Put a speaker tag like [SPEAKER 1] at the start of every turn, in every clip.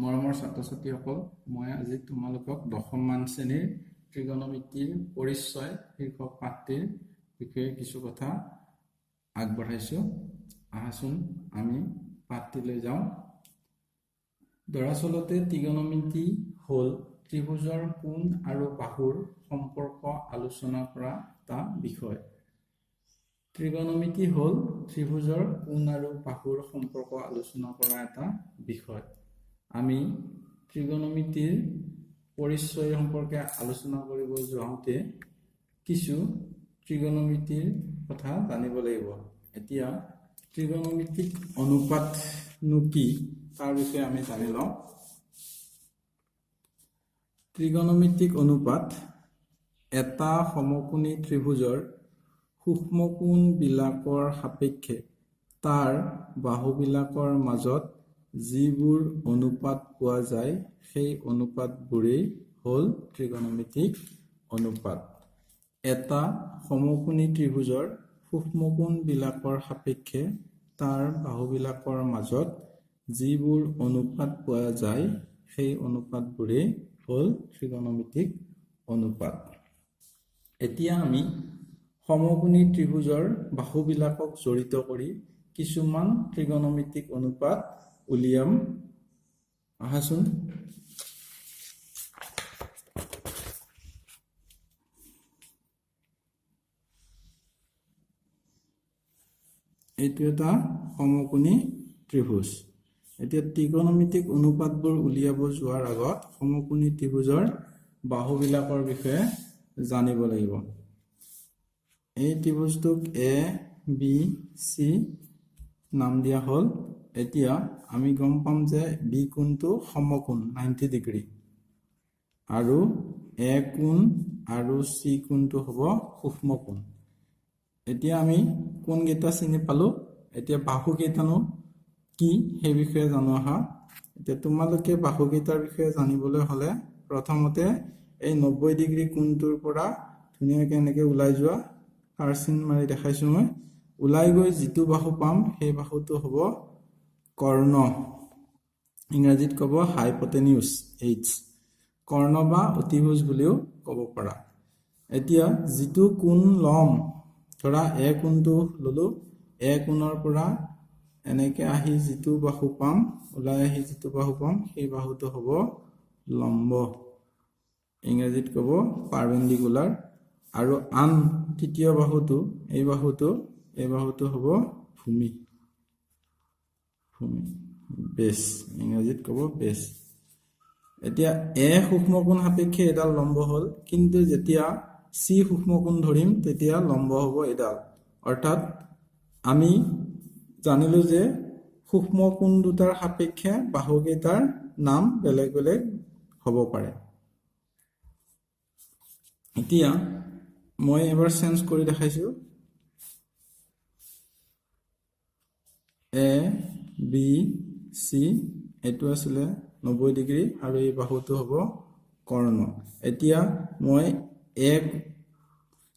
[SPEAKER 1] মৰমৰ ছাত্ৰ-ছাত্ৰীসকল, মই আজি তোমালোকক 10মান শ্ৰেণীৰ ত্ৰিকোণমিতিৰ পৰিচয় শীৰ্ষক পাঠটিৰ বিষয়ে কিছু কথা আগবঢ়াইছো। আহাচোন আমি পাঠটিলৈ যাওঁ। দৰাচলতে ত্ৰিকোণমিতি হ'ল ত্ৰিভুজৰ কোণ আৰু বাহুৰ সম্পৰ্ক আলোচনা কৰা এটা বিষয়। ত্ৰিকোণমিতি হ'ল ত্ৰিভুজৰ কোণ আৰু বাহুৰ সম্পৰ্ক আলোচনা কৰা এটা বিষয়। আমি ত্ৰিকোণমিতিৰ পৰিচয় সম্পৰ্কে আলোচনা কৰিব যাওঁতে কিছু ত্ৰিকোণমিতিৰ কথা জানিব লাগিব। এতিয়া ত্ৰিকোণমিতিক অনুপাতনো কি তাৰ বিষয়ে আমি জানি লওঁ। ত্ৰিকোণমিতিক অনুপাত এটা সমকোণী ত্ৰিভুজৰ সূক্ষ্মকোণ বিলাকৰ সাপেক্ষে তাৰ বাহুবিলাকৰ মাজত যিবোৰ অনুপাত পোৱা যায় সেই অনুপাতবোৰেই হ'ল ত্ৰিকোণমিতিক অনুপাত। এটা সমকোণী ত্ৰিভুজৰ সূক্ষ্মকোণ বিলাকৰ সাপেক্ষে তাৰ বাহুবিলাকৰ মাজত যিবোৰ অনুপাত পোৱা যায় সেই অনুপাতবোৰেই হ'ল ত্ৰিকোণমিতিক অনুপাত। এতিয়া আমি সমকোণী ত্ৰিভুজৰ বাহুবিলাকক জড়িত কৰি কিছুমান ত্ৰিকোণমিতিক অনুপাত উলিয়াম। আহাচোন। এইটো এটা সমকোণী ত্ৰিভুজ। এতিয়া ত্ৰিকোণমিতিক অনুপাতবোৰ উলিয়াব যোৱাৰ আগত সমকোণী ত্ৰিভুজৰ বাহুবিলাকৰ বিষয়ে জানিব লাগিব। এই ত্ৰিভুজটোক এ বি চি নাম দিয়া হ'ল। এতিয়া আমি গম পাম যে বি কোণটো সমকোণ 90 ডিগ্ৰী আৰু এ কোণ আৰু চি কোণটো হ'ব সূক্ষ্মকোণ। এতিয়া আমি কোণকেইটা চিনি পালো। এতিয়া বাহুকেইটানো কি সেই বিষয়ে জানো আহা। এতিয়া তোমালোকে বাহুকেইটাৰ বিষয়ে জানিবলৈ হ'লে প্ৰথমতে এই 90 ডিগ্ৰী কোণটোৰ পৰা ধুনীয়াকৈ এনেকৈ ওলাই যোৱা। কাৰ্চিন মাৰি দেখাইছো মই। ওলাই গৈ যিটো বাহু পাম সেই বাহুটো হ'ব কৰ্ণ। ইংৰাজীত ক'ব হাইপটেনিউছ এইচ। কৰ্ণ বা অতিভুজ বুলিও ক'ব পাৰা। এতিয়া যিটো কোণ ল'ম, ধৰা এ কোণটো ল'লো, এ কোণৰ পৰা এনেকৈ আহি যিটো বাহু পাম, ওলাই আহি যিটো বাহু পাম সেই বাহুটো হ'ব লম্ব। ইংৰাজীত ক'ব পাৰপেণ্ডিকুলাৰ। আৰু আন তৃতীয় বাহুটো এই বাহুটো হ'ব ভূমি। বেছ। ইংৰাজীত ক'ব বেছ। এতিয়া এ সূক্ষ্মকোণ সাপেক্ষে এডাল লম্ব হ'ল, কিন্তু যেতিয়া চি সূক্ষ্মকোণ ধৰিম তেতিয়া লম্ব হ'ব এডাল। অৰ্থাৎ আমি জানিলো যে সূক্ষ্মকোণ দুটাৰ সাপেক্ষে বাহুকেইটাৰ নাম বেলেগ বেলেগ হ'ব পাৰে। এতিয়া মই এবাৰ চেঞ্জ কৰি দেখাইছো। এ বি চি এইটো আছিলে 90 ডিগ্ৰী আৰু এই বাহুটো হ'ব কৰ্ণ। এতিয়া মই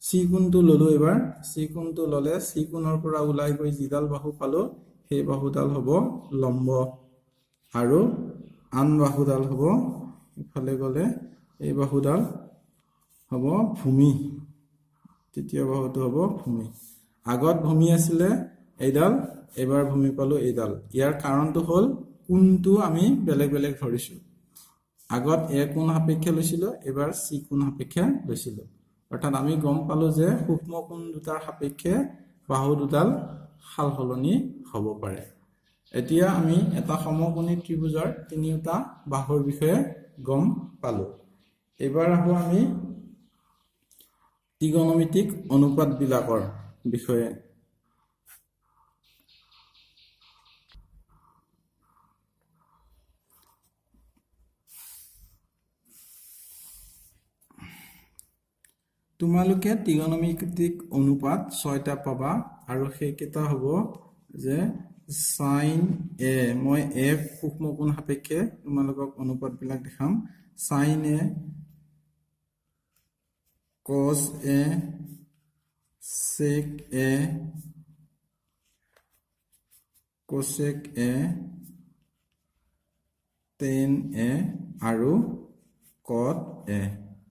[SPEAKER 1] চি কোণটো ল'লো। এবাৰ চি কোণটো ল'লে চি কোণৰ পৰা ওলাই গৈ যিডাল বাহু পালো সেই বাহুডাল হ'ব লম্ব আৰু আন বাহুডাল হ'ব ইফালে গ'লে এই বাহুডাল হ'ব ভূমি। তৃতীয় বাহুটো হ'ব ভূমি। আগত ভূমি আছিলে এইডাল, এবাৰ ভূমি পালো এইডাল। ইয়াৰ কাৰণটো হ'ল কোণটো আমি বেলেগ বেলেগ ধৰিছো। আগত এ কোণ সাপেক্ষে লৈছিলো, এবাৰ চি কোণ সাপেক্ষে লৈছিলো। অৰ্থাৎ আমি গম পালো যে সূক্ষ্ম কোণ দুটাৰ সাপেক্ষে বাহু দুডাল সাল সলনি হ'ব পাৰে। এতিয়া আমি এটা সমকোণী ত্ৰিভুজৰ তিনিওটা বাহুৰ বিষয়ে গম পালো। এইবাৰ আহো আমি ত্ৰিকোণমিতিক অনুপাতবিলাকৰ বিষয়ে। তোমালোকে ত্ৰিকোণমিতিক অনুপাত 6টা পাবা আৰু সেইকেইটা হ'ব যে সাইন এ, মই এ সূক্ষ্মকোণ সাপেক্ষে তোমালোকক অনুপাতবিলাক দেখাম। Sine A, cos A, sec A, cosec A, tan a আৰু cot a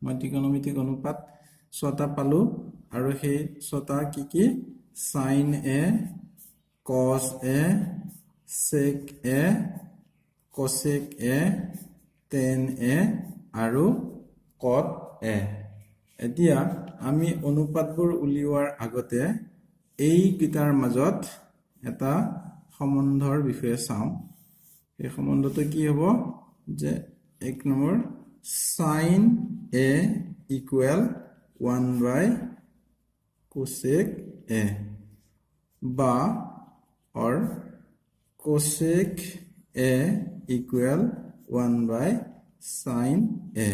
[SPEAKER 1] মই ত্ৰিকোণমিতিক অনুপাত ছটা পালো আৰু সেই ছটা কি sin a cos a sec a cosec a tan a আৰু cot a এতিয়া আমি অনুপাতবোৰ উলিওৱাৰ আগতে এই গিটাৰ মাজত এটা সম্বন্ধৰ বিষয়ে চাওঁ এই সম্বন্ধটো কি হ'ব যে এক number sin a equal 1 by cosec a বা or cosec a equal 1 by sin a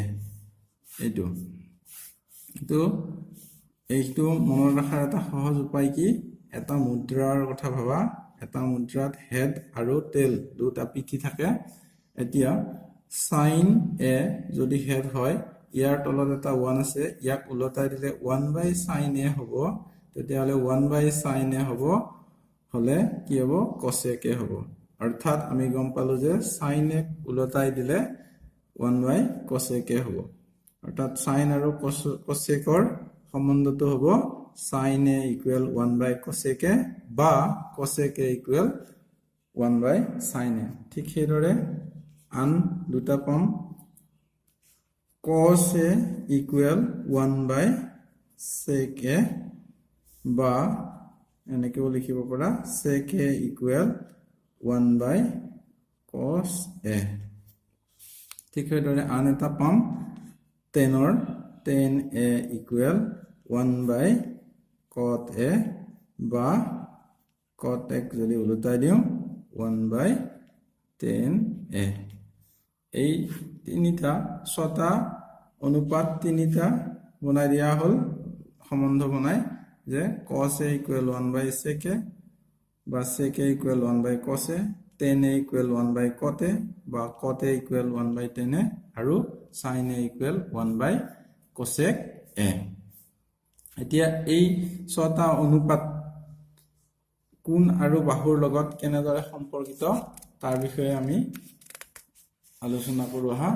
[SPEAKER 1] এইটো মনত ৰাখাৰ এটা সহজ উপায় কি এটা মুদ্ৰাৰ কথা ভাবা এটা মুদ্ৰাত হেড আৰু টেল দুটা পিঠি থাকে এতিয়া sin a যদি হেড হয় ইয়াৰ তলত এটা 1 আছে ইয়াক উলটাই দিলে 1 by sin a হ'ব তেতিয়াহলে 1 by sin a হ'ব হলে কি হ'ব cosec a হ'ব অৰ্থাৎ আমি গম পালো যে sin a উলটাই দিলে 1 by cosec a হ'ব অৰ্থাৎ sin আৰু cosec ৰ সম্বন্ধটো হ'ব sin a equal 1 by cosec a বা cosec a equal 1 by sin a ঠিক সেইদৰে আন দুটা পাম cos a equal 1 by sec a বা এনেকেও লিখিব পৰা sec a equal 1 by cos a ঠিক সেইদৰে আন এটা পাম tan a equal 1 by cot a বা cot x যদি উলটাই দিও 1 by tan a এই তিনিটা ছটা অনুপাত তিনিটা বনাই দিয়া হল সম্বন্ধ বনাই যে cos a equal 1 by sec a বা sec a equal 1 by cos a tan a equal 1 by cot a বা cot a equal 1 by tan a আৰু sin a equal 1 by cosec a এতিয়া এই ছটা অনুপাত কোণ আৰু বাহুৰ লগত কেনেদৰে সম্পৰ্কিত তাৰ বিষয়ে আমি আলোচনা কৰো হা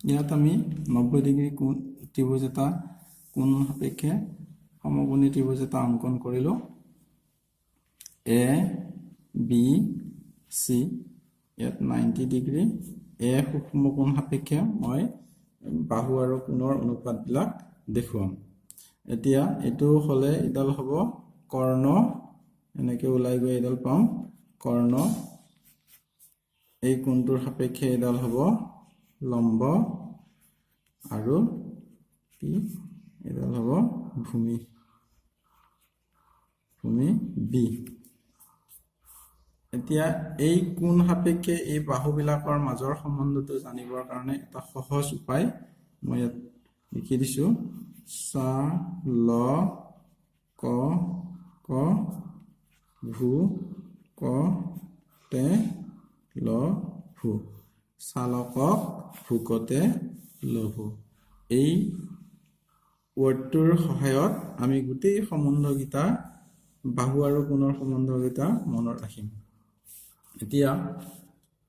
[SPEAKER 1] ইয়াত আমি 90 ডিগ্ৰী কোণ ত্ৰিভুজ এটা কোণ সাপেক্ষে সমকোণী ত্ৰিভুজ এটা অংকন কৰিলো a b c ইয়াত 90 ডিগ্ৰী a সমকোণ সাপেক্ষে মই বাহু আৰু কোণৰ অনুপাতবিলাক দেখুৱাম এতিয়া এটো হলে ইডাল হ'ব কৰ্ণ এনেকে ওলাই গৈ ইডাল পাম কৰ্ণ এই কোণটোৰ সাপেক্ষে ইডাল হ'ব লম্ব আৰু কি ইডাল হ'ব ভূমি b এতিয়া এই কোণ সাপেক্ষে এই বাহুবিলাকৰ মাজৰ সম্বন্ধটো জানিবৰ কাৰণে এটা সহজ উপায় মই ইয়াত লিখি দিছো সা ল ক ক ভু ক তে ল ভু সালকক ভুকতে লভু এই ওয়াৰ্ডটোৰ সহায়ত আমি গোটেই সম্বন্ধগিতা বাহু আৰু কোণৰ সম্বন্ধগিতা মনত ৰাখিম এতিয়া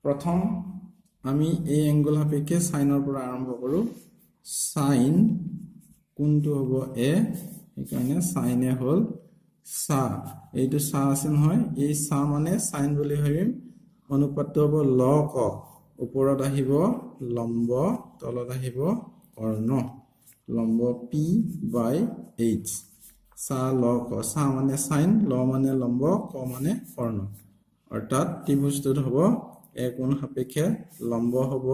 [SPEAKER 1] প্ৰথম আমি এই এংগল সাপেক্ষে সাইনৰ পৰা আৰম্ভ কৰো সাইন কোনটো হ'ব a সেইকাৰণে সাইন a হ'ল সা এইটো সা আছে নহয় এই সা মানে সাইন বুলি ভাবিম অনুপাতটো হ'ব লক ওপৰত আহিব লম্ব তলত আহিব কৰ্ণ লম্ব p by h সা লক সা মানে সাইন ল মানে লম্ব ক মানে কৰ্ণ অৰ্থাৎ ত্ৰিভুজটোত হ'ব a কোণ সাপেক্ষে লম্ব হ'ব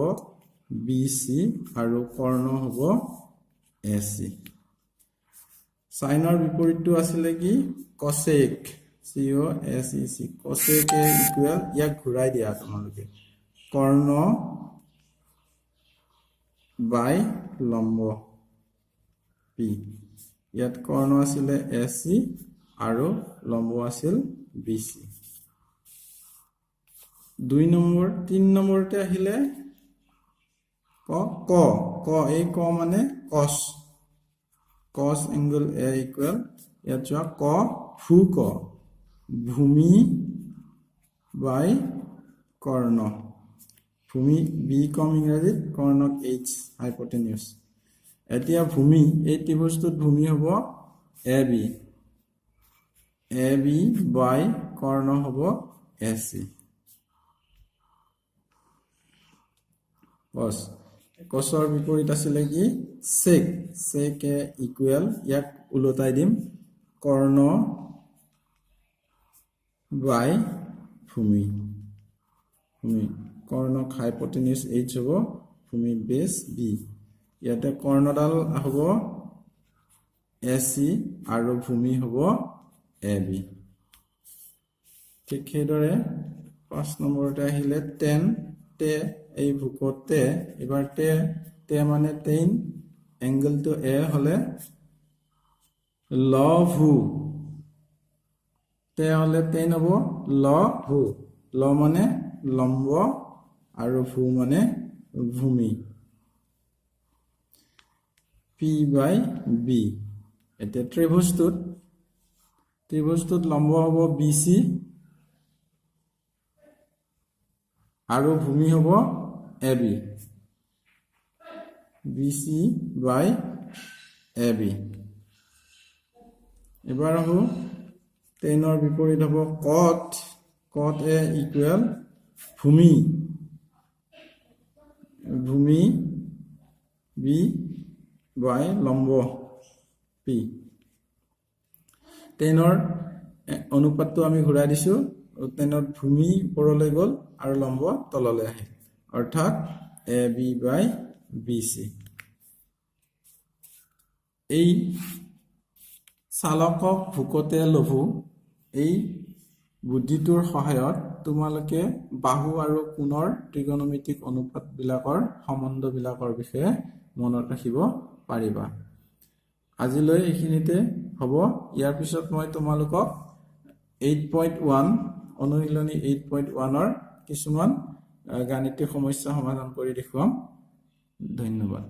[SPEAKER 1] bc আৰু কৰ্ণ হ'ব ac সাইনৰ বিপৰীতটো আছিল কি cosec cosec cosec ইকুৱেল ইয়াক ঘূৰাই দিয়া তোমালোকে কৰ্ণ বাই লম্ব p ইয়াত কৰ্ণ আছিল ac আৰু লম্ব আছিল bc 2 নম্বৰ 3 নম্বৰতে আহিলে ক এই ক মানে cos angle a equal ইয়াত যোৱা ক ভূ ক ভূমি বাই কৰ্ণ ভূমি বি কম ইংৰাজীত কৰ্ণক এইচ হাইপটেনিউছ এতিয়া ভূমি এই ত্ৰিভুজটোত ভূমি হ'ব এ বি বাই কৰ্ণ হ'ব এ চি কস কসৰ বিপৰীত আছিলে কি সেক সেক ইকুৱেল ইয়াক উলটাই দিম কৰ্ণ বাই ভূমি ভূমি কৰ্ণক হাইপটেনিউছ এইচ হ'ব ভূমি বেছ বি ইয়াতে কৰ্ণডাল হ'ব এ চি আৰু ভূমি হ'ব এ বি ঠিক সেইদৰে 5 নম্বৰতে আহিলে টেন তে এই ভূকতে এবাৰ তে মানে টেন এংগলটো এ হলে ল ভূ তে হলে টেন হ'ব ল ভূ ল মানে লম্ব আৰু ভূ মানে ভূমি পি বাই বি এতিয়া ত্ৰিভুজটোত লম্ব হ'ব বি চি আৰু ভূমি হ'ব A B C by A B এবাৰ হ'ব টেনৰ বিপৰীত হ'ব কট এ ইকুৱেল ভূমি বি বাই লম্ব পি টেনৰ অনুপাতটো আমি ঘূৰাই দিছো টেনত ভূমি ওপৰলৈ গ'ল আৰু লম্ব তললৈ আহিল অৰ্থাৎ A B by B C এই চালকক ভূকতে লঘু এই বুদ্ধিটোৰ সহায়ত তোমালোকে বাহু আৰু কোণৰ ত্ৰিকোণমিতিক অনুপাতবিলাকৰ সম্বন্ধবিলাকৰ বিষয়ে মনত ৰাখিব পাৰিবা আজিলৈ এইখিনিতে হ'ব ইয়াৰ পিছত মই তোমালোকক 8.1 অনুশীলনী 8.1ৰ কিছুমান গাণিতিক সমস্যা সমাধান কৰি দেখুৱাম ধন্যবাদ